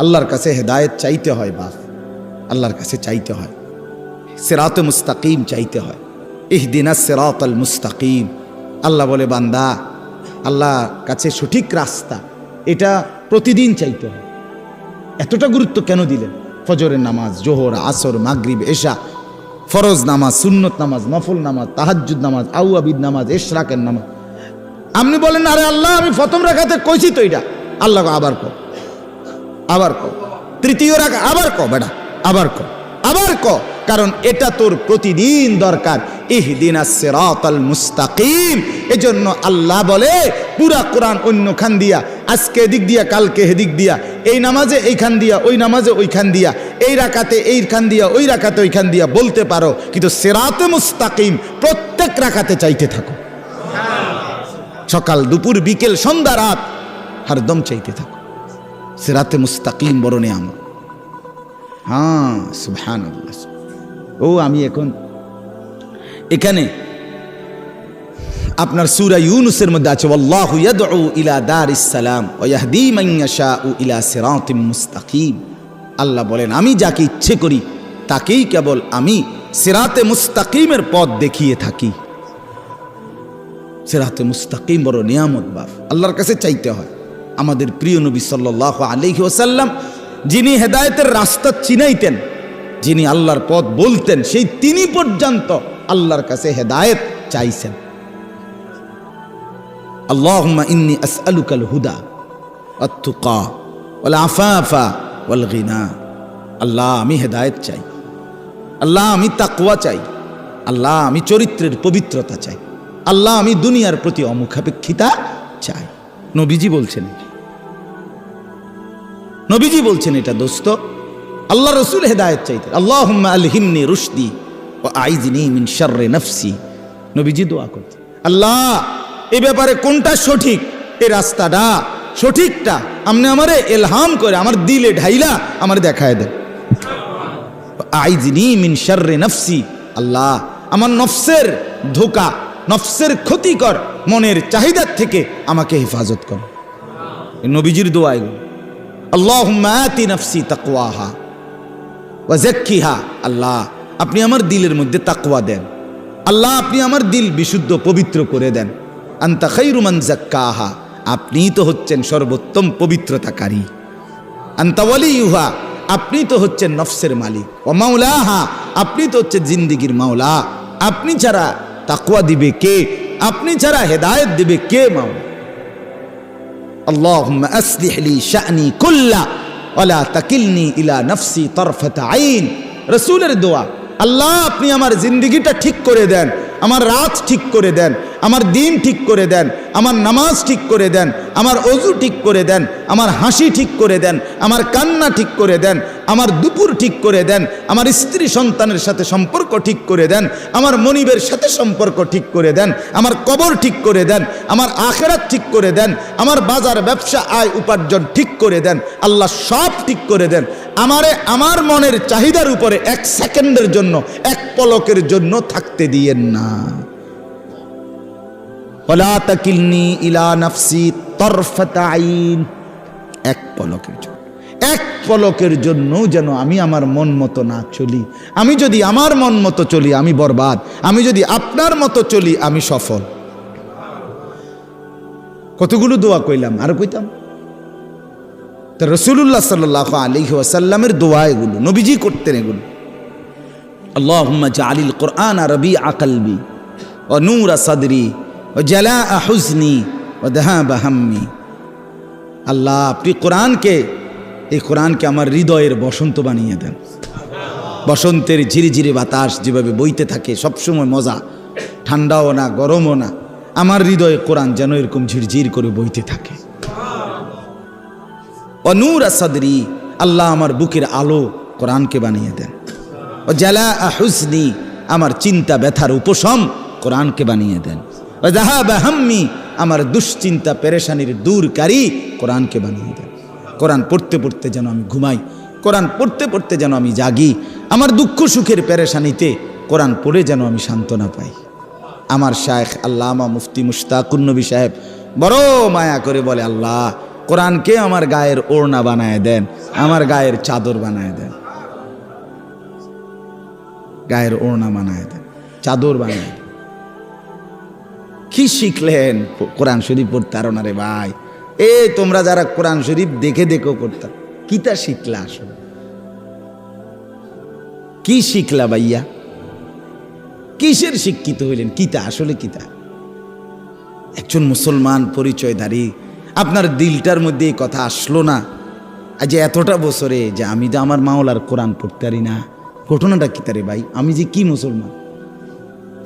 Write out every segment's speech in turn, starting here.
আল্লাহর কাছে হেদায়েত চাইতে হয় বাপ, আল্লাহর কাছে চাইতে হয়, সিরাতে মুস্তাকিম চাইতে হয়। ইহদিনাস সিরাতাল মুস্তাকিম। আল্লাহ বলে বান্দা, আল্লাহর কাছে সঠিক রাস্তা এটা প্রতিদিন চাইতে হয়। এতটা গুরুত্ব কেন দিলেন? ফজরের নামাজ, জোহর, আসর, মাগরিব, এশা, ফরজ নামাজ, সুন্নত নামাজ, নফল নামাজ, তাহাজ্জুদ নামাজ, আউয়াবিদ নামাজ, ইশরাকের নামাজ। আপনি বলেন আরে আল্লাহ আমি প্রথম রাকাতে কইছি তো এটা। আল্লাহ আবার কও, আবার কও, তৃতীয় রাকা আবার কও বেটা, আবার কও, আবার কও, কারণ এটা তোর প্রতিদিন দরকার। ইহদিনাস সিরাতাল মুস্তাকিম। এজন্য আল্লাহ বলে পুরা কোরআন অন্যখান দিয়া, আজকে এদিক দিয়া, কালকে এদিক দিয়া, এই নামাজে এইখান দিয়া, ওই নামাজে ওইখান দিয়া, এই রাকাতে এইখান দিয়া, ওই রাকাতে ওইখান দিয়া বলতে পারো, কিন্তু সিরাতে মুস্তাকিম প্রত্যেক রাকাতে চাইতে থাকো। সকাল, দুপুর, বিকেল, সন্ধ্যা, রাত হরদম চাইতে থাকো। সিরাতে মুস্তাকিম বড় নিয়ামত। হ্যাঁ, সুবহানাল্লাহ। ও আমি এখন এখানে আপনার সূরা ইউনূসের মধ্যে আছে ওয়াল্লাহু ইয়াদউ ইলা দারিস সালাম ওয়া ইয়াহদি মান ইয়াশাউ ইলা সিরাতিম মুস্তাকিম। আল্লাহ বলেন আমি যাকে ইচ্ছে করি তাকেই কেবল আমি সিরাতে মুস্তাকিমের পথ দেখিয়ে থাকি। সিরাতে মুস্তাকিম বড় নিয়ামত বাপ, আল্লাহর কাছে চাইতে হয়। আমাদের প্রিয় নবী সাল্লাল্লাহু আলাইহি ওয়াসাল্লাম যিনি হেদায়েতের রাস্তা চিনাইতেন, যিনি আল্লাহর পথ বলতেন, সেই তিনি পর্যন্ত আল্লাহর কাছে হেদায়েত চাইছেন। আল্লাহুম্মা ইন্নী আসআলুকাল হুদা ওয়াত তুকা ওয়াল আফাফা ওয়াল গিনা। আল্লাহ আমি হেদায়েত চাই, আল্লাহ আমি তাকওয়া চাই, আল্লাহ আমি চরিত্রের পবিত্রতা চাই, আল্লাহ আমি দুনিয়ার প্রতি অমুখাপেক্ষিতা চাই। নবীজি বলছেন, নবীজি বলছেন এটা দোস্ত। আল্লাহ রসুল হেদায়েত চাইতেন। আল্লাহুম্মা আলহিমনি রুশদি ওয়া আইযনি মিন শাররি নাফসি। নবীজি দোয়া করতেন, আল্লাহ এই ব্যাপারে কোনটা সঠিক, এই রাস্তাটা সঠিকটা আপনি আমারে ইলহাম করে আমার দিলে ঢাইলা আমার দেখায় দেন। আইযনি মিন শাররি নাফসি। আল্লাহ আমার নফসের ধোঁকা, নফসের ক্ষতিকর মনের চাহিদার থেকে আমাকে হেফাজত করো। নবীজির দোয়া এগুলো। আল্লাহুম্মা আতি নাফসি তাকওয়াহা ওয়া যাক্কিহা। আল্লাহ আপনি আমার দিলের মধ্যে তাকওয়া দেন, আল্লাহ আপনি আমার দিল বিশুদ্ধ পবিত্র করে দেন। আনতা খায়রু মান যাক্কাহা। আপনিই তো হচ্ছেন সর্বোত্তম পবিত্রতাকারী। আনতা ওয়ালিয়ুহা। আপনি তো হচ্ছেন নফসের মালিক। ওয়া মাওলাহা। আপনি তো হচ্ছেন জিন্দেগীর মাওলা। আপনি ছাড়া তাকওয়া দিবে কে? আপনি ছাড়া হেদায়েত দিবে কে? মাওলা। আল্লাহুম্মা আসলিহ লি শা'নি কুল্লা ওয়া লা তাকিলনি ইলা নাফসি তারফাতা আইন। রাসূলের দোয়া, আল্লাহ আপনি আমার জিন্দেগিটা ঠিক করে দেন, আমার রাত ঠিক করে দেন, আমার দিন ঠিক করে দেন, আমার নামাজ ঠিক করে দেন, আমার ওযু ঠিক করে দেন, আমার হাসি ঠিক করে দেন, আমার কান্না ঠিক করে দেন, আমার দুপুর ঠিক করে দেন, আমার স্ত্রী সন্তানের সাথে সম্পর্ক ঠিক করে দেন, আমার মনিবের সাথে সম্পর্ক ঠিক করে দেন, আমার কবর ঠিক করে দেন, আমার আখিরাত ঠিক করে দেন, আমার বাজার ব্যবসা আয় উপার্জন ঠিক করে দেন। আল্লাহ সব ঠিক করে দেন। আমারে আমার মনের চাহিদার উপরে এক সেকেন্ডের জন্য, এক পলকের জন্য থাকতে দিয়েন না। ওয়ালা তাকিলনি ইলা নাফসি তারফাতা আইন। এক পলকের জন্য, এক পলকের জন্য যেন আমি আমার মন মতো না চলি। আমি যদি আমার মন মতো চলি আমি বরবাদ, আমি যদি আপনার মতো চলি আমি সফল। কতগুলো দোয়া কইলাম, আরো কইতাম। তো রাসূলুল্লাহ সাল্লাল্লাহু আলাইহি ওয়াসাল্লামের দোয়া এগুলো, নবীজি করতেন এগুলো। আল্লাহুম্মা জাআলিল কুরআনা রাবিআ কলবি ওয়া নূরা সাদরি ওয়া জালাআ হুজনি ওয়া যাহাবা হাম্মি। আল্লাহ আপনি কোরআনকে, এই কোরআনকে আমার হৃদয়ের বসন্ত বানিয়ে দেন। বসন্তের ঝিরিঝিরি বাতাস যেভাবে বইতে থাকে, সবসময় মজা, ঠান্ডাও না গরমও না, আমার হৃদয়ে কোরআন যেন এরকম ঝিরঝির করে বইতে থাকে। ও নূর সাদরি। আল্লাহ আমার বুকের আলো কোরআনকে বানিয়ে দেন। ও জালাআ হুজনি। আমার চিন্তা ব্যথার উপশম কোরআনকে বানিয়ে দেন। ও যাহাবা হাম্মি। আমার দুশ্চিন্তা পেরেশানির দূরকারী কোরআনকে বানিয়ে দেন। কোরআন পড়তে পড়তে যেন আমি ঘুমাই, কোরআন পড়তে পড়তে যেন আমি জাগি, আমার দুঃখ সুখের পেরেশানিতে কোরআন পড়ে যেন আমি সান্ত্বনা পাই। আমার শায়েখ আল্লামা মুফতি মুশতাকুন নবী সাহেব বড় মায়া করে বলে, আল্লাহ কোরআনকে আমার গায়ের ওড়না বানায় দেন, আমার গায়ের চাদর বানায় দেন, গায়ের ওড়না বানায় দেন, চাদর বানায় দেন। কি শিখলেন? কোরআন শরীফ পড়তে পারো না রে ভাই। তোমরা যারা কোরআন শরীফ দেখে দেখো করতে, কিতা শিখলা? আসলে কি শিখলা ভাইয়া? কিসের শিক্ষিত হইলেন? কিতা আসলে কিতা? একজন মুসলমান পরিচয়ধারী, আপনার দিলটার মধ্যে এই কথা আসলো না আজ এতটা বছরে যে আমি তো আমার মাওলার কোরআন পড়তে পারি না? ঘটনাটা কি তারে ভাই? আমি যে কি মুসলমান?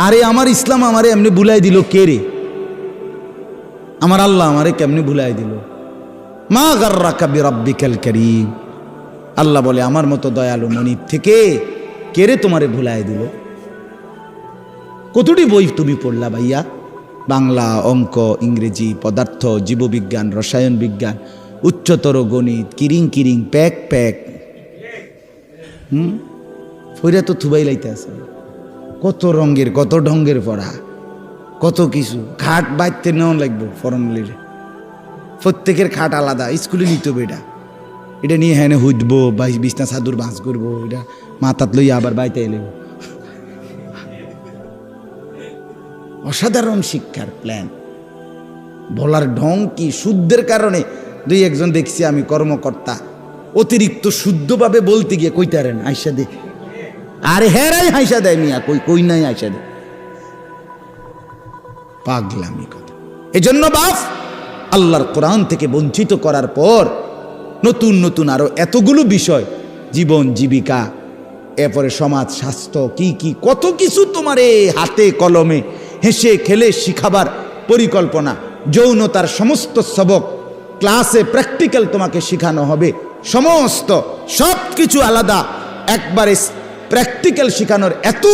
আরে আমার ইসলাম আমারে এমনি ভুলাই দিল কে রে? আমার আল্লাহ আমারে কেমনি ভুলাই দিল? মা গাররাকা বিরাব্বিকাল কারীম। আল্লাহ বলে আমার মতো দয়ালু মনিব থেকে কে রে তোমারে ভুলাই দিল? কতটি বই তুমি পড়লা ভাইয়া? বাংলা, অঙ্ক, ইংরেজি, পদার্থ, জীববিজ্ঞান, রসায়ন বিজ্ঞান, উচ্চতর গণিত, কিরিং কিরিং প্যাক প্যাক। ফইরা তো থুবাই লাইতে আছে। কত রঙের কত ঢঙ্গের পড়া, কত কিছু। খাট বাইতে নেওয়া লাগবো ফর্মুলিরে, প্রত্যেকের খাট আলাদা। স্কুলে নিতে হবে এটা, এটা নিয়ে হ্যাঁ হুদবো, বিছনা চাদর বাঁচ করবো, এটা মাথাত লইয়া আবার বাইতে এলে। অসাধারণ শিক্ষার প্ল্যান। বলার ঢং কি! শুদ্ধের কারণে দুই একজন দেখছি আমি কর্মকর্তা অতিরিক্ত শুদ্ধভাবে বলতে গিয়ে কইতারেন আইসা দে, আরে হেরাই হাইসা দেয় মিয়া, কই নাই আইসা দে। পাগলামি কথা। এজন্য বাপ আল্লাহর কোরআন থেকে বঞ্চিত করার পর নতুন নতুন আরো এতগুলো বিষয়, জীবন জীবিকা, এরপরে সমাজ স্বাস্থ্য, কি কি কত কিছু তোমার হাতে কলমে হেসে খেলে শিখাবার পরিকল্পনা। যৌনতার সমস্ত সবক ক্লাসে প্র্যাকটিক্যাল তোমাকে শেখানো হবে, সমস্ত সব কিছু আলাদা, একবারে প্র্যাকটিক্যাল শেখানোর এত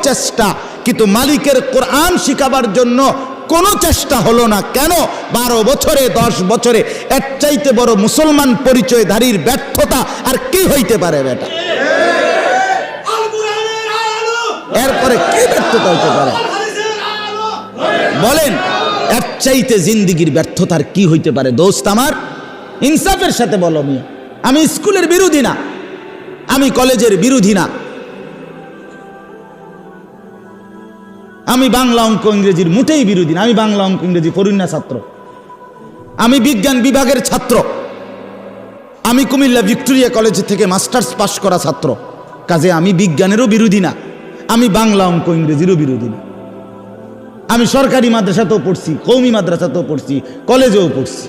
চেষ্টা, কিন্তু মালিকের কোরআন শিখাবার জন্য কোনো চেষ্টা হলো না। কেন? 12 বছরে 10 বছরে এর চাইতে বড় মুসলমান পরিচয়ধারীর ব্যর্থতা আর কি হইতে পারে বেটা? এরপরে কি ব্যর্থতা হইতে পারে বলেন? এর চাইতে জিন্দিগির ব্যর্থতার কি হইতে পারে? দোস্ত আমার, ইনসাফের সাথে বলো মিয়া, আমি স্কুলের বিরোধী না, আমি কলেজের বিরোধী না, আমি বাংলা অঙ্ক ইংরেজির মোটেই বিরোধী না। আমি বাংলা অঙ্ক ইংরেজি পড়ুন ছাত্র, আমি বিজ্ঞান বিভাগের ছাত্র, আমি কুমিল্লা ভিক্টোরিয়া কলেজ থেকে মাস্টার্স পাশ করা ছাত্র। কাজে আমি বিজ্ঞানেরও বিরোধী না, আমি বাংলা অঙ্ক ইংরেজিরও বিরোধী না। আমি সরকারি মাদ্রাসাতেও পড়ছি, কওমি মাদ্রাসাতেও পড়ছি, কলেজেও পড়ছি।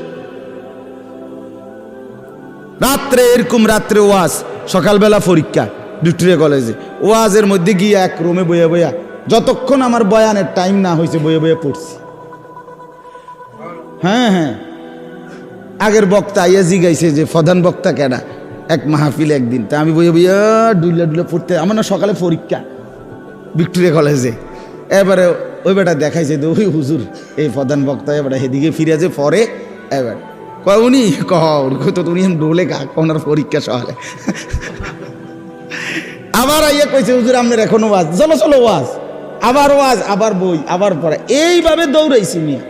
রাত্রে এরকম রাত্রে ওয়াজ, সকালবেলা পরীক্ষা ভিক্টোরিয়া কলেজে, ওয়াজের মধ্যে গিয়ে এক রুমে বইয়া বইয়া যতক্ষণ আমার বয়ানের টাইম না হয়েছে বইয়ে বইয়ে পড়ছি। হ্যাঁ হ্যাঁ, আগের বক্তা আইয়া জিগাইছে যে প্রধান বক্তা কেডা এক মাহফিলে একদিন, তা আমি বইয়ে বইয়া ডুইলা ডুইলা পড়তে। আমার না সকালে পরীক্ষা ভিক্টোরিয়া কলেজে, এবারে ওই বেটা দেখাইছে যে ওই হুজুর এই প্রধান বক্তা, এবারে সেদিকে ফিরে যে পরে এবার কয় উনি তো তুমি ডোলে ওনার পরীক্ষা সকালে। আবার আইয়া কইছে হুজুর আপনার এখনো ওয়াজ, চলো চলো ওয়াজ, আবার ওয়াজ, আবার বই, আবার পড়া, এইভাবে দৌড়াইছি মিয়া।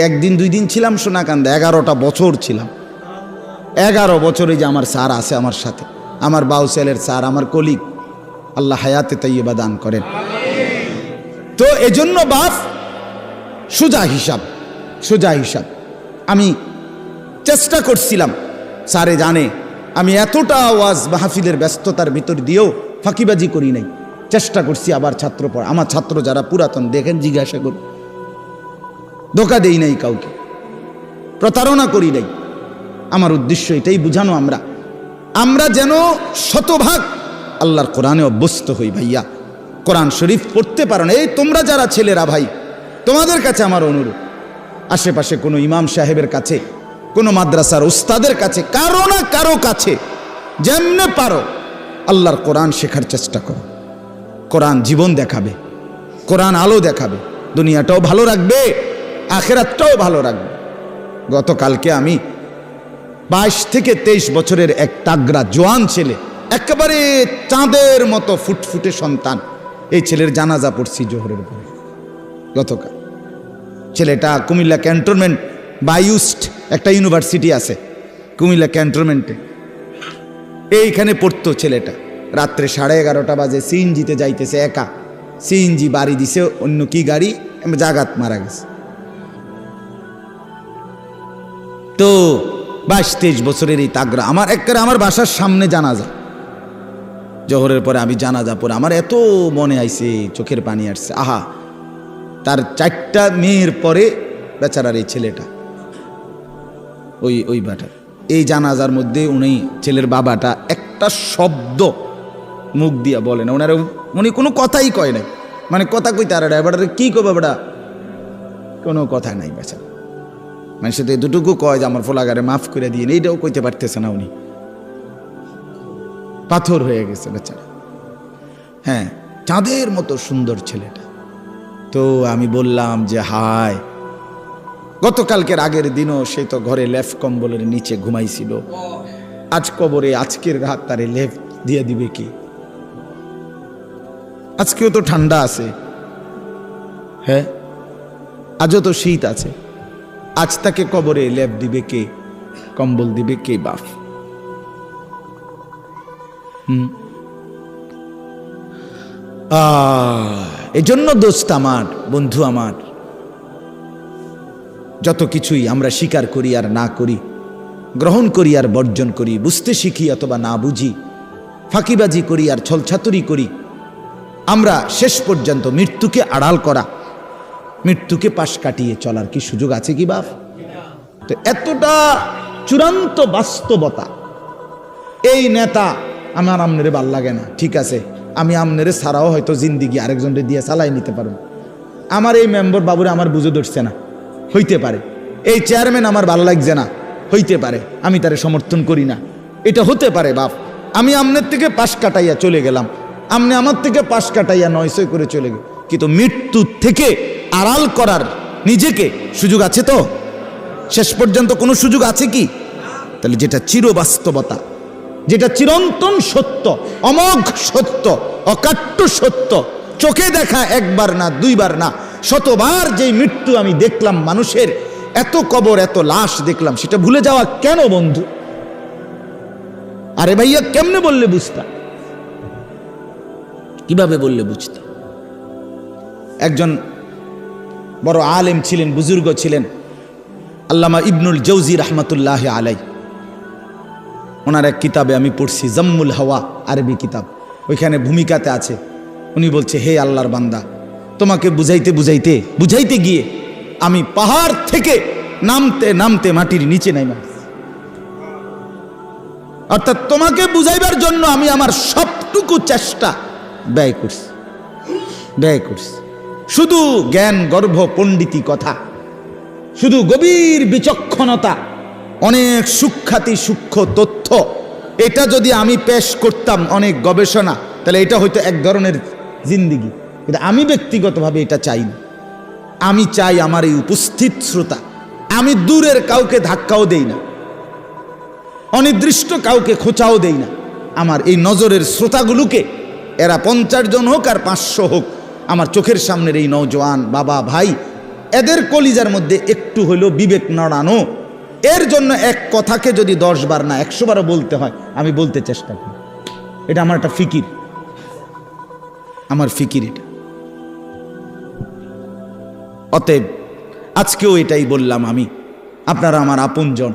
একদিন দুই দিন ছিলাম সোনাকান্দা, 11টা বছর ছিলাম। 11 বছরে যে আমার স্যার আছে আমার সাথে, আমার বাউসেলের স্যার, আমার কলিগ, আল্লাহ হায়াতে তাইয়্যিবা দান করেন। তো এজন্য বাপ সোজা হিসাব আমি চেষ্টা করছিলাম। স্যারে জানে আমি এতটা ওয়াজ মাহফিলের ব্যস্ততার ভিতর দিয়েও ফাঁকিবাজি করি নাই, চেষ্টা করছি। আবার ছাত্র পড়া, আমার ছাত্র যারা পুরাতন দেখেন, জিজ্ঞাসা করি, ধোকা দেই নাই কাউকে, প্রতারণা করি নাই। আমার উদ্দেশ্য এটাই বুঝানো আমরা যেন শতভাগ আল্লাহর কোরআনে অভ্যস্ত হই। ভাইয়া কোরআন শরীফ পড়তে পারো না, এই তোমরা যারা ছেলেরা ভাই, তোমাদের কাছে আমার অনুরোধ, আশেপাশে কোনো ইমাম সাহেবের কাছে, কোনো মাদ্রাসার উস্তাদের কাছে, কারো না কারো কাছে যেমনে পারো আল্লাহর কোরআন শেখার চেষ্টা করো। কোরআন জীবন দেখাবে, কোরআন আলো দেখাবে, দুনিয়াটাও ভালো রাখবে, আখিরাতটাও ভালো রাখবে। গতকালকে আমি 22 থেকে 23 বছরের এক তাগড়া জোয়ান ছেলে, একেবারে চাঁদের মতো ফুটফুটে সন্তান, এই ছেলের জানাজা পড়ছি জোহরের পরে। গতকাল ছেলেটা কুমিল্লা ক্যান্টনমেন্ট বায়ুস্ট একটা ইউনিভার্সিটি আছে কুমিল্লা ক্যান্টনমেন্টে, এইখানে পড়তো ছেলেটা। রাত্রে 11:30 বাজে সিএনজিতে যাইতেছে একা, সিএনজি বাড়ি দিছে অন্য কি গাড়ি, জাগাত মারা গেছে। তো 22-23 বছরের এই তাগড়া আমার বাসার সামনে জানাজা, জোহরের পরে আমি জানাজা পরে আমার এত মনে আইছে, চোখের পানি আসছে। আহা, তার 4টা মেয়ের পরে বেচারার এই ছেলেটা, ওই বাটা, এই জানাজার মধ্যে উনি ছেলের বাবাটা একটা শব্দ মুখ দিয়া বলে না, উনি কোনো কথাই কয় নাই, মানে কথা কইতে আর বেটারে কি কবে বেটা, কোনো কথা নাই বেচারা। মানে সে তো এতটুকু কয় যে আমার ফোলাগারে মাফ করে দিয়ে, এইটাও কইতে পারতেছে না উনি, পাথর হয়ে গেছে বেচারা। হ্যাঁ, চাঁদের মতো সুন্দর ছেলেটা। তো আমি বললাম যে হায়, গতকালকের আগের দিনও সে তো ঘরে লেফ কম্বলের নিচে ঘুমাইছিল, আজ কবরে আজকের রাত তারে লেফ দিয়ে দিবে কি? আজকেও তো ঠান্ডা আছে, হ্যাঁ আজও তো শীত আছে, আজ তাকে কবরে লেপ দিবে কে, কম্বল দিবে কে বাপ? এজন্য দোস্ত আমার, বন্ধু আমার, যত কিছুই আমরা স্বীকার করি আর না করি, গ্রহণ করি আর বর্জন করি, বুঝতে শিখি অথবা না বুঝি, ফাঁকিবাজি করি আর ছলছাতুরি করি, আমরা শেষ পর্যন্ত মৃত্যুকে আড়াল করা, মৃত্যুকে পাশ কাটিয়ে চলার কি সুযোগ আছে কি বাপ? তো এতটা চূড়ান্ত বাস্তবতা, এই নেতা আমার আমনেরে ভাল লাগে না, ঠিক আছে, আমি আমনেরে ছাড়াও হয়তো জিন্দিগি আরেকজনকে দিয়ে চালাই নিতে পারবো। আমার এই মেম্বার বাবুরে আমার বুঝে ধরছে না, হইতে পারে। এই চেয়ারম্যান আমার ভাল লাগছে না, হইতে পারে, আমি তারে সমর্থন করি না, এটা হতে পারে বাপ। আমি আমনের থেকে পাশ কাটাইয়া চলে গেলাম, আমনে আমার থেকে পাশ কাটাইয়া 900 করে চলে গেল, কিন্তু মৃত্যু থেকে আড়াল করার নিজেকে সুযোগ আছে তো? শেষ পর্যন্ত কোনো সুযোগ আছে কি? তাহলে যেটা চিরবাস্তবতা, যেটা চিরন্তন সত্য, অমোঘ সত্য, অকাট্য সত্য, চোখে দেখা একবার না দুইবার না শতবার যেই মৃত্যু আমি দেখলাম মানুষের, এত কবর এত লাশ দেখলাম, সেটা ভুলে যাওয়া কেন বন্ধু? আরে ভাইয়া কেমনে বললে বুঝতাম? কিভাবে বললে বুঝতাম? একজন বড় আলেম ছিলেন, বুজুর্গ ছিলেন, আল্লামা ইবনুল জৌজি রহমতুল্লাহ আলাই। ওনার এক কিতাবে আমি পড়ছি, জাম্মুল হাওয়া, আরবি কিতাব, ওইখানে ভূমিকাতে আছে, উনি বলছে, হে আল্লাহর বান্দা, তোমাকে বুঝাইতে গিয়ে আমি পাহাড় থেকে নামতে নামতে মাটির নিচে নাইমা, অর্থাৎ তোমাকে বুঝাইবার জন্য আমি আমার সবটুকু চেষ্টা ব্যয় করছি। শুধু জ্ঞান গর্ভ পণ্ডিতি কথা, শুধু গভীর বিচক্ষণতা, অনেক সূক্ষ্মাতি সূক্ষ্ম তথ্য, এটা যদি আমি পেশ করতাম, অনেক গবেষণা, তাহলে এটা হয়তো এক ধরনের জিন্দিগি। কিন্তু আমি ব্যক্তিগতভাবে এটা চাই না। আমি চাই আমার এই উপস্থিত শ্রোতা, আমি দূরের কাউকে ধাক্কাও দেই না, অনির্দিষ্ট কাউকে খোঁচাও দেই না, আমার এই নজরের শ্রোতাগুলোকে, এরা 50 জন হোক আর 500 হোক, আমার চোখের সামনের এই নওজোয়ান বাবা ভাই, এদের কলিজার মধ্যে একটু হইলেও বিবেক নড়ানো, এর জন্য এক কথাকে যদি 10 বার না 100 বারও বলতে হয়, আমি বলতে চেষ্টা করি। এটা আমার একটা ফিকির, আমার ফিকির এটা। অতএব আজকেও এটাই বললাম, আমি, আপনারা আমার আপনজন,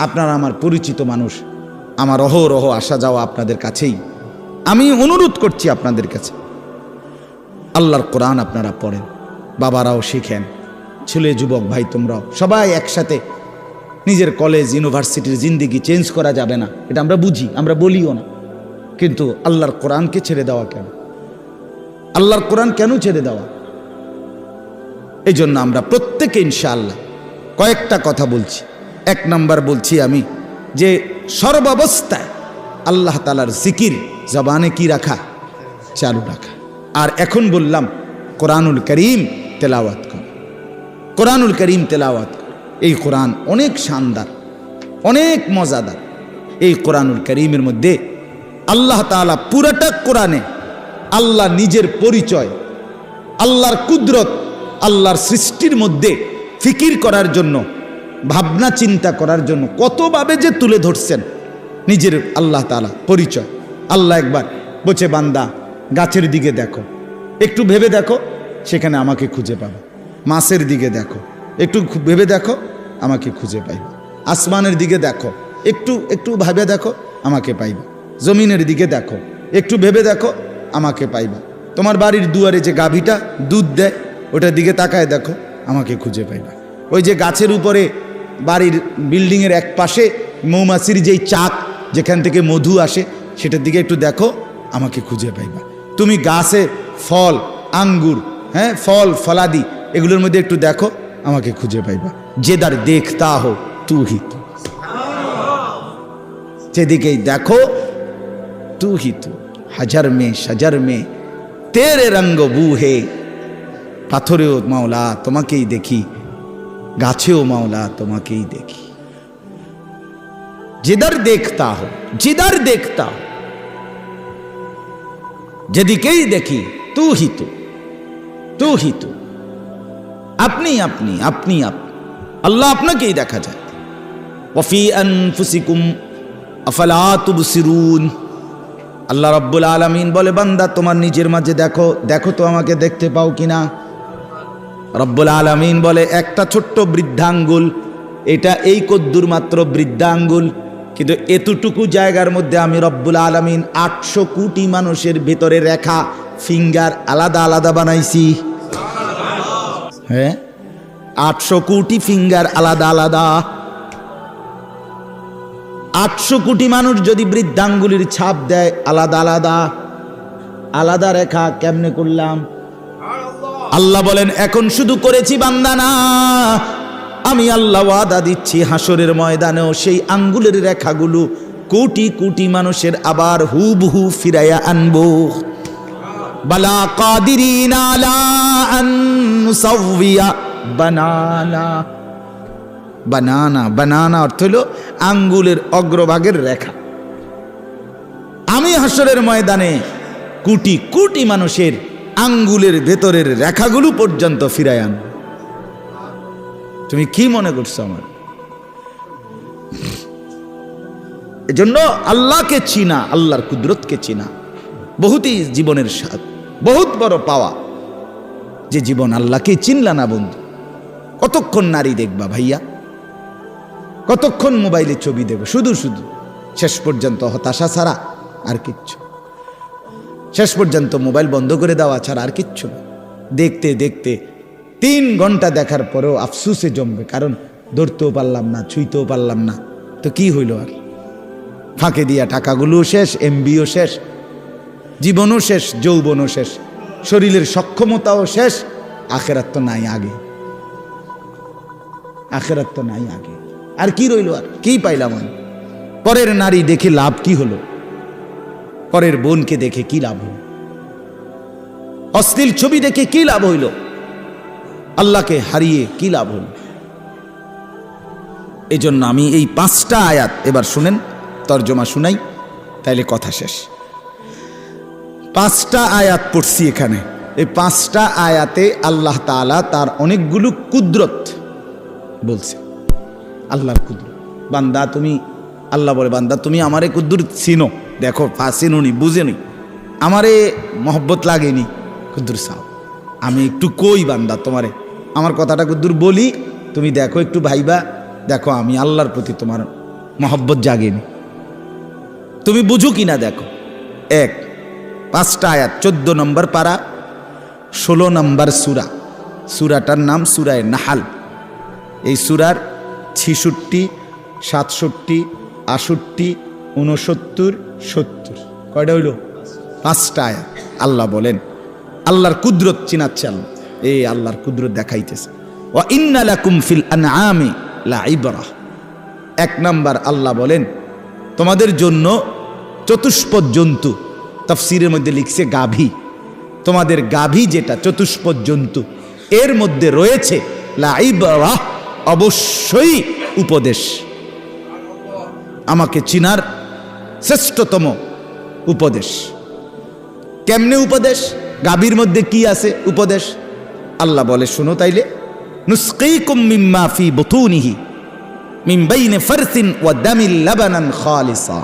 আপনারা আমার পরিচিত মানুষ, আমার অহরহ আসা যাওয়া আপনাদের কাছেই। আমি অনুরোধ করছি আপনাদের কাছে, আল্লাহর কোরআন আপনারা পড়েন, বাবারাও শিখেন, ছেলে যুবক ভাই তোমরাও সবাই একসাথে। নিজের কলেজ ইউনিভার্সিটির জিন্দিগি চেঞ্জ করা যাবে না, এটা আমরা বুঝি, আমরা বলিও না, কিন্তু আল্লাহর কোরআনকে ছেড়ে দেওয়া কেন? আল্লাহর কোরআন কেন ছেড়ে দেওয়া? এই জন্য আমরা প্রত্যেকে ইনশাআল্লাহ কয়েকটা কথা বলছি। 1 নম্বর বলছি আমি যে সর্বাবস্থায় আল্লাহ তাআলার জিকির জবানে কি রাখা, চালু রাখা। আর এখন বললাম কোরআনুল করিম তেলাওয়াত করা, কোরআনুল করিম তেলাওয়াত করা। এই কোরআন অনেক শানদার, অনেক মজাদার। এই কোরআনুল করিমের মধ্যে আল্লাহ তাআলা পুরাটা কোরআনে আল্লাহ নিজের পরিচয়, আল্লাহর কুদরত, আল্লাহর সৃষ্টির মধ্যে ফিকির করার জন্য ভাবনা চিন্তা করার জন্য কতভাবে যে তুলে ধরছেন নিজের আল্লাহ তাআলা পরিচয়। আল্লাহ একবার বলছে, বান্দা গাছের দিকে দেখো, একটু ভেবে দেখো, সেখানে আমাকে খুঁজে পাবে। মাছের দিকে দেখো, একটু ভেবে দেখো, আমাকে খুঁজে পাইবে। আসমানের দিকে দেখো, একটু ভাবে দেখো, আমাকে পাইবে। জমিনের দিকে দেখো, একটু ভেবে দেখো, আমাকে পাইবা। তোমার বাড়ির দুয়ারে যে গাভীটা দুধ দেয়, ওটার দিকে তাকায় দেখো, আমাকে খুঁজে পাইবা। ওই যে গাছের উপরে বাড়ির বিল্ডিংয়ের এক পাশে মৌমাছির যেই চাক, যেখান থেকে মধু আসে, সেটার দিকে একটু দেখো, আমাকে খুঁজে পাইবা। তুমি গাছের ফল, আঙ্গুর, ফল ফলাদি, এগুলোর মধ্যে একটু দেখো, আমাকে খুঁজে পাইবা। যেদার দেখতা হো তু হি তু, যেদিকেই দেখো তু হি তু। হাজার মে সাজার মে তেরে রঙ্গ বু হে। পাথরেও মাওলা তোমাকেই দেখি, গাছেও মাওলা তোমাকেই দেখি। जिधर देखता हो, जिधर देखता हो, যেদিকেই দেখি তু হি তু, তু হি তু। আপনি আপনি আপনি আপনি, আল্লাহ আপনাকেই দেখা যায়। ওয়াফি আনফুসিকুম আফালা তুবসিরুন। আল্লাহ রাব্বুল আলামিন বলে, বান্দা তোমার নিজের মাঝে দেখো, দেখো তো আমাকে দেখতে পাও কিনা। রব্বুল আলামিন বলে, একটা ছোট্ট বৃদ্ধাঙ্গুল, এটা এই কদ্দুর মাত্র বৃদ্ধাঙ্গুল, কিন্তু এতটুকু জায়গার মধ্যে আমি রব্বুল আলামিন 800 কোটি মানুষের ভিতরে রেখা ফিঙ্গার আলাদা আলাদা বানাইছি। 800 কোটি ফিঙ্গার আলাদা আলাদা। 800 কোটি মানুষ যদি বৃদ্ধাঙ্গুলির ছাপ দেয় আলাদা আলাদা, আলাদা রেখা কেমনে করলাম? আল্লাহ বলেন, এখন শুধু করেছি বান্দা না, আমি আল্লাহ ওয়াদা দিচ্ছি হাসরের ময়দানেও সেই আঙ্গুলের রেখাগুলো কোটি কোটি মানুষের আবার হুবহু ফিরাইয়া আনবো। বালা কাদিরিনা আলা আন নুসাউবিয়া বানানা। বানানা, বানানা অর্থ হলো আঙ্গুলের অগ্রভাগের রেখা। আমি হাসরের ময়দানে কোটি কোটি মানুষের আঙ্গুলের ভেতরের রেখাগুলো পর্যন্ত ফিরায় আন। তুমি কি মনে করছো আমার? এজন্য আল্লাহকে চিনা, আল্লাহর কুদরতকে চিনা বহুতই জীবনের স্বাদ, বহুত বড় পাওয়া। যে জীবন আল্লাহকে চিনলা না বন্ধু, কতক্ষণ নারী দেখবা ভাইয়া, কতক্ষণ মোবাইলে ছবি দেখো, শুধু শুধু শেষ পর্যন্ত হতাশা ছাড়া আর কিচ্ছু। শেষ পর্যন্ত মোবাইল বন্ধ করে দেওয়া ছাড়া আর কিচ্ছু না। দেখতে দেখতে 3 ঘন্টা দেখার পরেও আফসুসে জমবে, কারণ ধরতেও পারলাম না, ছুঁইতেও পারলাম না, তো কি হইল আর? ফাঁকে দিয়া টাকাগুলোও শেষ, এমবিও শেষ, জীবনও শেষ, যৌবনও শেষ, শরীরের সক্ষমতাও শেষ। আখেরাত তো নাই আগে, আখেরাত তো নাই আগে। আর কি রইল? আর কি পাইলাম আমি? পরের নারী দেখে লাভ কি হলো? পরের বোনকে দেখে কি লাভ হলো? অশ্লীল ছবি দেখে কি লাভ হইল? আল্লাহকে হারিয়ে কি লাভ হল? এই জন্য আমি এই 5টা আয়াত এবার শুনেন, তর্জমা শুনাই, তাইলে কথা শেষ। 5টা আয়াত পড়ছি এখানে। এই 5টা আয়াতে আল্লাহ তাআলা তার অনেকগুলো কুদরত বলছে। আল্লাহর কুদরত। বান্দা তুমি, আল্লাহ বলে, বান্দা তুমি আমারে কুদরত চিনো, দেখো চিনুনি, বুঝেনি, আমারে মহব্বত লাগেনি, কুদরত চাও। আমি একটু কই বান্দা তোমারে, আমার কথাটা কুদুর বলি, তুমি দেখো, একটু ভাইবা দেখো আমি আল্লাহর প্রতি তোমার মহব্বত জাগেনি, তুমি বুঝো কিনা দেখো। 5টা আয়াত, 14 নম্বর পারা, 16 নম্বর সূরা। সূরাটার নাম সূরায়ে নাহাল। এই সূরার 66, 67, 68, 69, 70 কয়টা হইল? 5টা আয়াত। আল্লাহ বলেন, আল্লাহর কুদরত চিনাচ্ছে আল্লাহ, এই আল্লাহর কুদরত দেখাইতেছে। ওয়া ইন্না লাকুম ফিল আনআমি লাইবরা। 1 নাম্বার আল্লাহ বলেন, তোমাদের জন্য চতুষ্পদ জন্তু, তাফসীরের মধ্যে লিখছে গাভী, তোমাদের গাভী যেটা চতুষ্পদ জন্তু, এর মধ্যে রয়েছে লাইবরা, অবশ্যই উপদেশ। আমাকে চিনার শ্রেষ্ঠতম উপদেশ। কেমনে উপদেশ? গাভীর মধ্যে কি আছে উপদেশ? আল্লাহ বলে, শোনো তাইলে, নুসকিকুম মিম্মা ফি বুতুনিহি, মিন বাইনি ফারসিন ওয়া দামিল লাবানান খালিসা।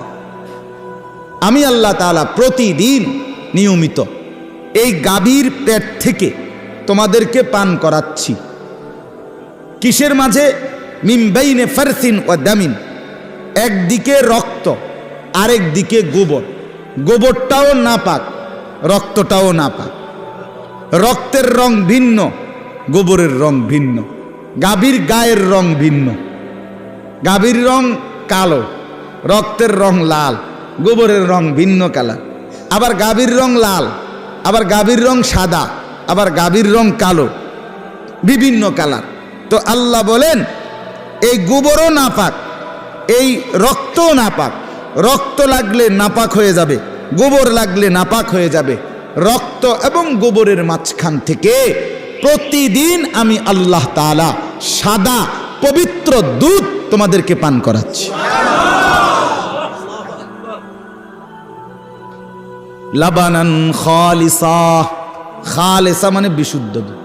আমি আল্লাহ তাআলা প্রতিদিন নিয়মিত এই গাভীর পেট থেকে তোমাদেরকে পান করাচ্ছি। কিসের মাঝে? মিন বাইনি ফারসিন ওয়া দামিন, একদিকে রক্ত আরেক দিকে গোবর। গোবরটাও নাপাক, রক্তটাও নাপাক। রক্তের রং ভিন্ন, গোবরের রং ভিন্ন। গাভীর গায়ের রং ভিন্ন। গাভীর রং কালো, রক্তের রং লাল, গোবরের রং ভিন্ন কালার। আবার গাভীর রং লাল, আবার গাভীর রং সাদা, আবার গাভীর রং কালো, বিভিন্ন কালার। তো আল্লাহ বলেন এই গোবরও নাপাক, এই রক্তও নাপাক। রক্ত লাগলে নাপাক হয়ে যাবে, গোবর লাগলে নাপাক হয়ে যাবে। রক্ত এবং গোবরের মাঝখান থেকে প্রতিদিন আমি আল্লাহ তাআলা সাদা পবিত্র দুধ তোমাদেরকে পান করাচ্ছি। লাবানান খালিসা, খালিসা মানে বিশুদ্ধ দুধ,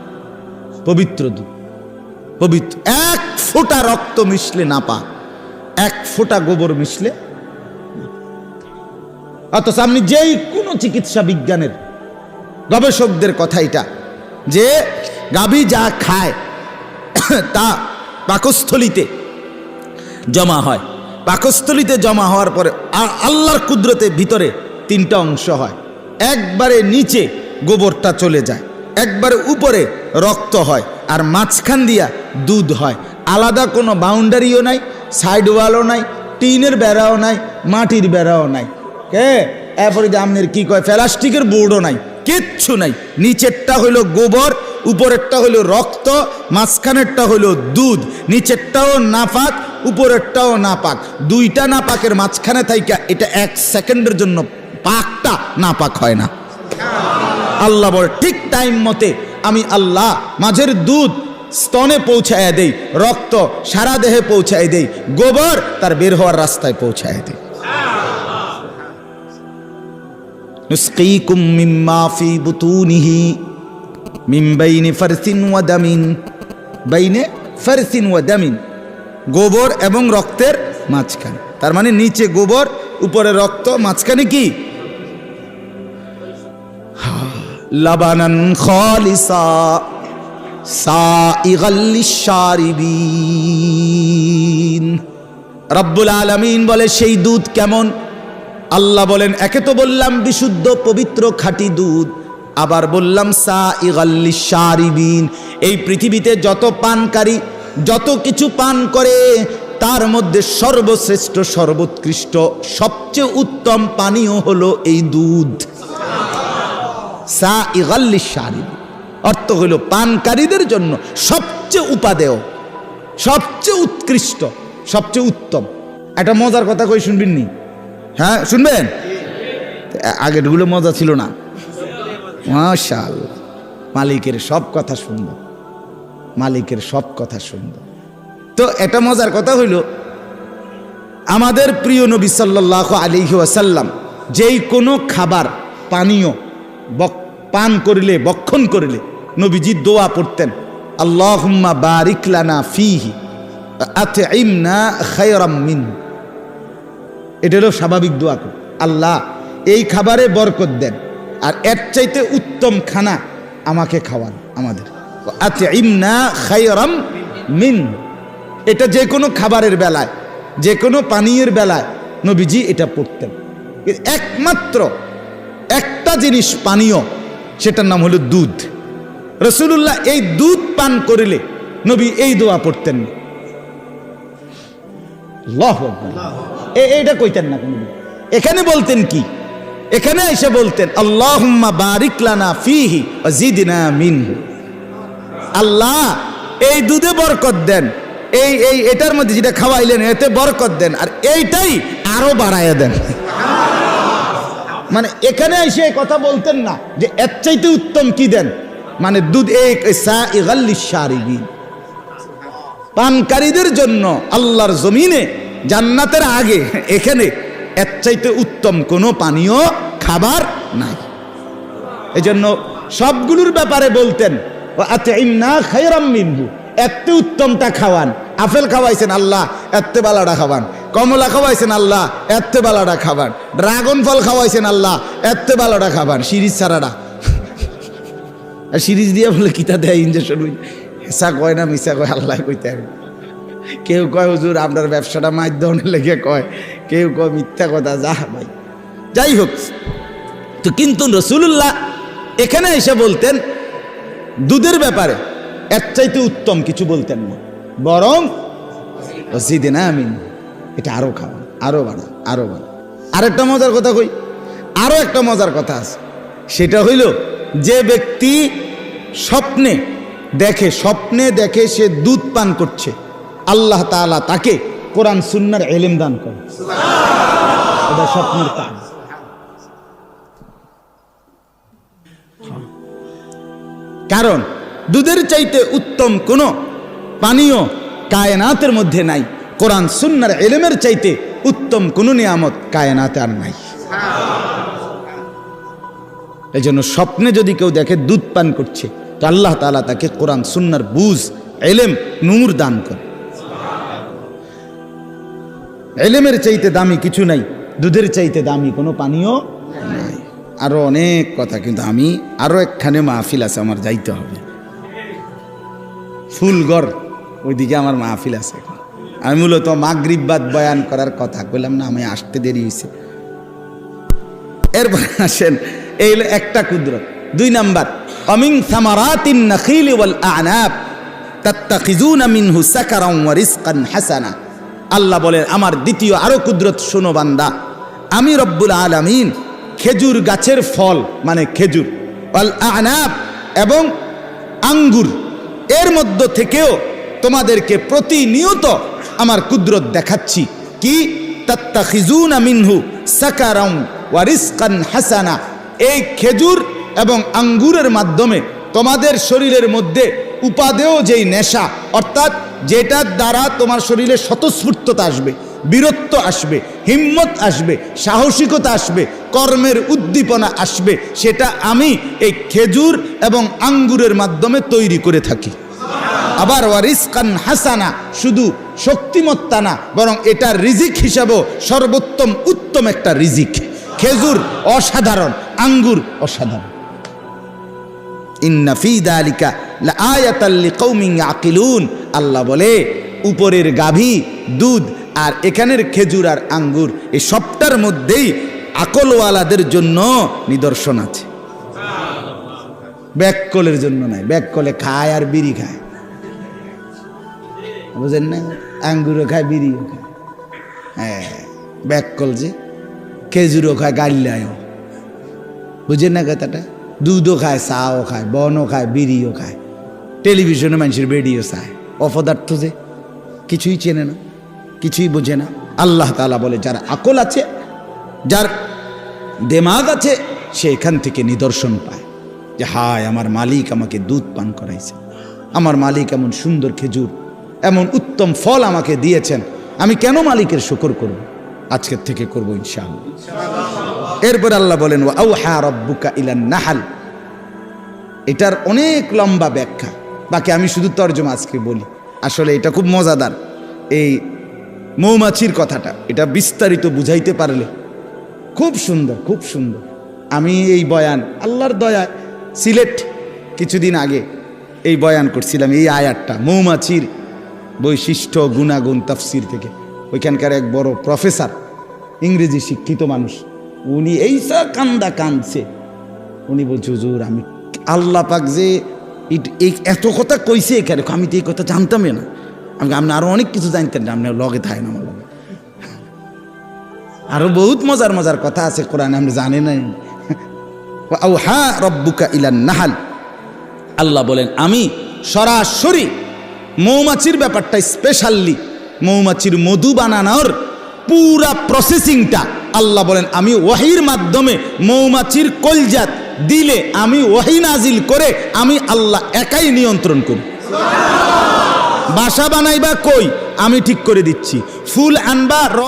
পবিত্র দুধ, পবিত্র। এক ফোঁটা রক্ত মিশলে নাপাক, এক ফোঁটা গোবর মিশলে। অথচ আপনি যেই কোনো চিকিৎসা বিজ্ঞানের গবেষকদের কথা এটা, যে গাভী যা খায় তা পাকস্থলিতে জমা হয়। পাকস্থলিতে জমা হওয়ার পরে আল্লাহর কুদরতের ভিতরে তিনটা অংশ হয়। একবারে নিচে গোবরটা চলে যায়, একবারে উপরে রক্ত হয়, আর মাঝখান দিয়া দুধ হয়। আলাদা কোনো বাউন্ডারিও নাই, সাইড ওয়ালও নাই, টিনের বেড়াও নাই, মাটির বেড়াও নাই। এরপরে যে আপনার কি কয় প্লাস্টিকের বোর্ডও নাই, কিচ্ছু নাই। নিচেরটা হইল গোবর, উপরেরটা হইল রক্ত, মাঝখানেরটা হইল দুধ। নিচেরটাও নাপাক, উপরেরটাও নাপাক। দুইটা নাপাকের মাঝখানে থাইকা এটা 1 সেকেন্ডের জন্য পাকটা নাপাক হয় না। আল্লাহ বলে ঠিক টাইম মতে আমি আল্লাহ মাঝের দুধ স্তনে পৌঁছায় দেই, রক্ত সারা দেহে পৌঁছায় দেই, গোবর তার বের হওয়ার রাস্তায় পৌঁছায় দেই। নুসকিকুম মিম্মা ফি বুতুনিহি মিন বাইনি ফারসিন ওয়া দামিন। বাইনে ফারসিন ওয়া দামিন, গোবর এবং রক্তের মাঝখানে। তার মানে নিচে গোবর, উপরে রক্ত, মাঝখানে কি? লাবানান খালিসা সাইগাল লিশারিবিন। রব্বুল আলামিন বলে সেই দুধ কেমন? আল্লাহ বলেন একে তো বললাম বিশুদ্ধ পবিত্র খাঁটি দুধ, আবার বললাম সাইগাল লিশারিবিন। এই পৃথিবীতে যত পানকারী যত কিছু পান করে তার মধ্যে সর্বশ্রেষ্ঠ, সর্বোৎকৃষ্ট, সবচেয়ে উত্তম পানীয় হলো এই দুধ। সাইগাল লিশারিবিন অর্থ হলো পানকারীদের জন্য সবচেয়ে উপাদেয়, সবচেয়ে উৎকৃষ্ট, সবচেয়ে উত্তম। একটা মজার কথা কই, শুনবেন নি? হ্যাঁ শুনবেন? আগেরগুলো মজা ছিল না? মাশাআল্লাহ, মালিকের সব কথা সুন্দর, মালিকের সব কথা সুন্দর। তো এটা মজার কথা হইল, আমাদের প্রিয় নবী সাল্লাল্লাহু আলাইহি ওয়াসাল্লাম যেই কোনো খাবার পানীয় পান করিলে, বক্ষণ করিলে নবীজি দোয়া পড়তেন, আল্লাহুম্মা বারিক লানা ফিহি আতইমনা খায়রাম মিনহু। এটা হলো স্বাভাবিক দোয়া। আল্লাহ এই খাবারে বরকত দেন, আর এর চাইতে উত্তম খানা আমাকে খাওয়ান, আমাদের। আতইমনা খায়রাম মিনহু, এটা যে কোনো খাবারের বেলায়, যে কোনো পানীয়ের বেলায় নবীজি এটা পড়তেন। একমাত্র একটা জিনিস পানীয়, সেটার নাম হলো দুধ। রাসূলুল্লাহ এই দুধ পান করিলে নবী এই দোয়া পড়তেন। আল্লাহু আকবার। এইটা কইতেন না কোনদিন। এখানে বলতেন কি? এখানে এসে বলতেন আল্লাহুম্মা বারিক লানা ফিহি ওয়া জিদনা মিনহু। আল্লাহ এই দুধে বরকত দেন, এই এটার মধ্যে যেটা খাওয়াইলেন এতে বরকত দেন, আর এইটাই আরো বাড়াইয়া দেন। মানে এখানে এসে কথা বলতেন না যে এর চাইতে উত্তম কি দেন, মানে দুধ। সাইগাল লিশারিবিন, পানকারীদের জন্য আল্লাহর জমিনে জান্নাতের আগে এখানে এর চাইতে উত্তম কোনো পানীয় খাবার নাই। এজন্য সবগুলোর ব্যাপারে বলতেন আতইমনা খায়রাম মিনহু, এত উত্তমটা খাওয়ান, আপেল খাওয়াইছেন আল্লাহ, এত্তে বালাটা খাবান। কমলা খাওয়াইছেন আল্লাহ, এত্তে বালাটা খাবান। ড্রাগন ফল খাওয়াইছেন আল্লাহ, এত্তে বালাটা খাবান। সিরিজ ছাড়াটা সিরিজ দিয়ে বলে কিতা দেয় ইঞ্জেকশন, হেসা কয় না মিশা কয় আল্লাহ কইতে। কেউ কয় হুজুর আপনার ব্যবসাটা মাধ্যমের লেগে কয়, কেউ কয় মিথ্যা কথা। যা ভাই যাই হোক, তো কিন্তু রাসূলুল্লাহ এখানে এসে বলতেন দুধের ব্যাপারে এর চাইতে উত্তম কিছু বলতেন না, বরং জিদিনা আমিন, এটা আরো খাওয়া, আরো বাড়া, আরো বাড়া। আরেকটা মজার কথা কই, আরো একটা মজার কথা আছে, সেটা হইল যে ব্যক্তি স্বপ্নে দেখে সে দুধ পান করছে, আল্লাহ তাআলা তাকে কোরআন সুন্নাহর ইলম দান করে। এটা স্বপ্নের কাজ। কারণ দুধের চাইতে উত্তম কোন পানীয় কায়নাতের মধ্যে নাই, কোরআন সুন্নাহর ইলমের চাইতে উত্তম কোন নিয়ামত কায়নাতে আর নাই। এই জন্য স্বপ্নে যদি কেউ দেখে দুধ পান করছে, তো আল্লাহ তাআলা তাকে কোরআন সুন্নাহর বুঝ, ইলম, নূর দান করে। ইলমের চাইতে দামি কিছু নাই, দুধের চাইতে দামি কোনো পানীয় নাই। আরো অনেক কথা, কিন্তু আমি আরো একখানে মাহফিল আছে, আমার যাইতে হবে ফুলগড়, ওইদিকে আমার মাহফিল আছে। আমি মূলত মাগরিব বাদ বয়ান করার কথা কইলাম না, আমি আসতে দেরি হয়েছে। এরপর আসেন, এই হলো একটা কুদরত। 2 নাম্বার, অমিন সামারাতিন নাখিল ওয়াল আনাব তাত্তাখিজুনা মিনহু সাকারান ওয়া রিজকান হাসানা। আল্লাহ বলেন আমার দ্বিতীয় আরো কুদরত শোনো বান্দা, আমি রব্বুল আলামিন খেজুর গাছের ফল মানে খেজুর, ওয়াল আনাব এবং আঙ্গুর, এর মধ্য থেকেও তোমাদেরকে প্রতিনিয়ত আমার কুদরত দেখাচ্ছি। কি? তাত্তাখিজুনা মিনহু সাকারান ওয়া রিজকান হাসানা। এই খেজুর এবং আঙ্গুরের মাধ্যমে তোমাদের শরীরের মধ্যে উপাদেয় যেই নেশা, অর্থাৎ যেটার দ্বারা তোমার শরীরে স্বতঃস্ফূর্ততা আসবে, বীরত্ব আসবে, হিম্মত আসবে, সাহসিকতা আসবে, কর্মের উদ্দীপনা আসবে, সেটা আমি এই খেজুর এবং আঙ্গুরের মাধ্যমে তৈরি করে থাকি। আবার ওয়ারিসকান হাসানা, শুধু শক্তিমত্তা না, বরং এটা রিজিক হিসাবেও সর্বোত্তম উত্তম একটা রিজিক। খেজুর অসাধারণ, আঙ্গুর অসাধারণ। ইন্না ফি যালিকা লাআয়াতাল লিকাউমিন ইয়াকিলুন। আল্লাহ বলে উপরের গাভী, দুধ আর এখানের খেজুর আর আঙ্গুর, এই সবটার মধ্যেই আকলওয়ালাদের জন্য নিদর্শন আছে। ব্যাককলের জন্য নাই, ব্যাককলে খায় আর বিড়ি খায়, বুঝেন না? আঙ্গুরও খায়, বিড়িও খায়। হ্যাঁ, ব্যাককল যে খেজুরও খায়, গাল্লায়ও, বুঝেন না কথাটা? দুধও খায়, চাও খায়, বনও খায়, বিড়িও খায়, টেলিভিশনে মানুষের বেডিও চায়। অপদার্থ যে কিছুই চেনে না, কিছুই বোঝে না। আল্লাহ তাআলা বলে যার আকল আছে, যার দেমাগ আছে, সে এখান থেকে নিদর্শন পায় যে হায় আমার মালিক আমাকে দুধ পান করাইছে, আমার মালিক এমন সুন্দর খেজুর, এমন উত্তম ফল আমাকে দিয়েছেন, আমি কেন মালিকের শুকর করব? আজকের থেকে করব ইনশাআল্লাহ। এরপর আল্লাহ বলেন ওয়া আওহা রাব্বুকা ইলান নাহল। এটার অনেক লম্বা ব্যাখ্যা, বাকি আমি শুধু তর্জমা আজকে বলি। আসলে এটা খুব মজাদার, এই মৌমাছির কথাটা, এটা বিস্তারিত বুঝাইতে পারলে খুব সুন্দর, খুব সুন্দর। আমি এই বয়ান আল্লাহর দয়া সিলেট কিছুদিন আগে এই বয়ান করছিলাম, এই আয়াতটা মৌমাছির বৈশিষ্ট্য গুণাগুণ তাফসির থেকে। ওইখানকার এক বড় প্রফেসর, ইংরেজি শিক্ষিত মানুষ, উনি এইসা কান্দা কাঁদছে। উনি বলছে হুজুর আমি আল্লাহ পাক যে এত কথা কইছে এখানে, আমি তো এই কথা জানতামই না। আপনি আরো অনেক কিছু জানতেন না, আপনি লগে থাকেন আমার লগে, আরো বহুত মজার মজার কথা আছে কোরআনে, আপনি জানেন নাই। আওহা রাব্বুকা ইলান নাহল। আল্লাহ বলেন আমি সরাসরি মৌমাছির ব্যাপারটা স্পেশালি, মৌমাছির মধু বানানোর পুরা প্রসেসিংটা আল্লাহ বলেন আমি ওয়াহির মাধ্যমে মৌমাছির কলজাত দিলে আমি ওয়াহি নাজিল করে আমি আল্লাহ একাই নিয়ন্ত্রণ করি। বাসা বানাইবা কই আমি ঠিক করে দিচ্ছি, ফুল আনবা